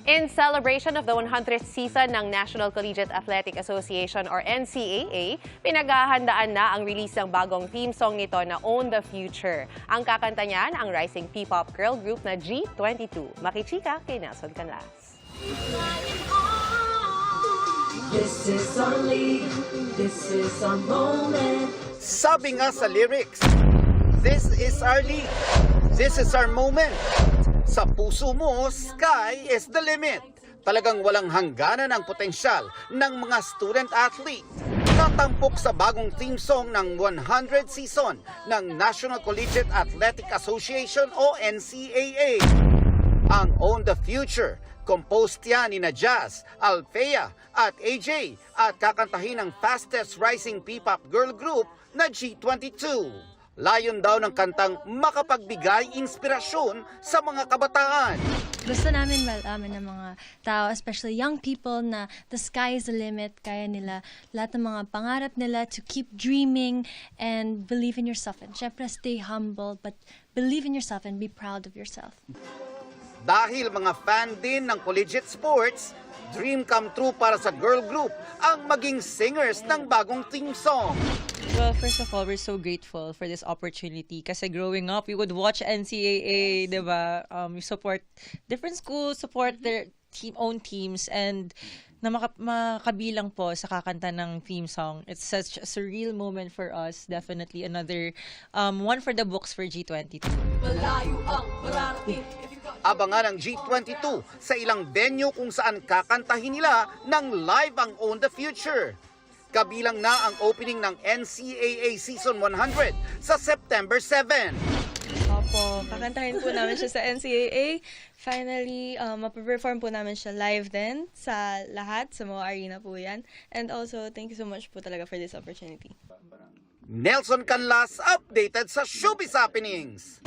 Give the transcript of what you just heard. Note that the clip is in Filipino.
In celebration of the 100th season ng National Collegiate Athletic Association or NCAA, pinaghahandaan na ang release ng bagong theme song nito na Own the Future. Ang kakanta niyan ang rising P-pop girl group na G22. Makichika kay Nelson Canlas. This is our league, this is our moment. Sabi nga sa lyrics, this is our league, this is our moment. Sa puso mo, sky is the limit. Talagang walang hangganan ang potensyal ng mga student athlete. Natampok sa bagong theme song ng 100 season ng National Collegiate Athletic Association o NCAA. Ang Own the Future, composed yan ni Jazz, Althea at AJ at kakantahin ng fastest rising P-pop girl group na G22. Layon daw ng kantang makapagbigay inspirasyon sa mga kabataan. Gusto namin malaman ng mga tao, especially young people, na the sky is the limit. Kaya nila lahat ng mga pangarap nila to keep dreaming and believe in yourself. And syempre, stay humble, but believe in yourself and be proud of yourself. Dahil mga fan din ng collegiate sports, dream come true para sa girl group ang maging singers ng bagong theme song. Well, first of all, we're so grateful for this opportunity kasi growing up, we would watch NCAA, di ba? We support different schools, support their own teams, and na makabilang po sa kakanta ng theme song. It's such a surreal moment for us. Definitely another one for the books for G22. Abangan ang G22 sa ilang venue kung saan kakantahin nila ng live ang Own the Future. Kabilang na ang opening ng NCAA Season 100 sa September 7. Opo, kakantahin po namin siya sa NCAA. Finally, mapaperform po namin siya live din sa lahat, sa mga arena po yan. And also, thank you so much po talaga for this opportunity. Nelson Canlas, updated sa Showbiz Happenings.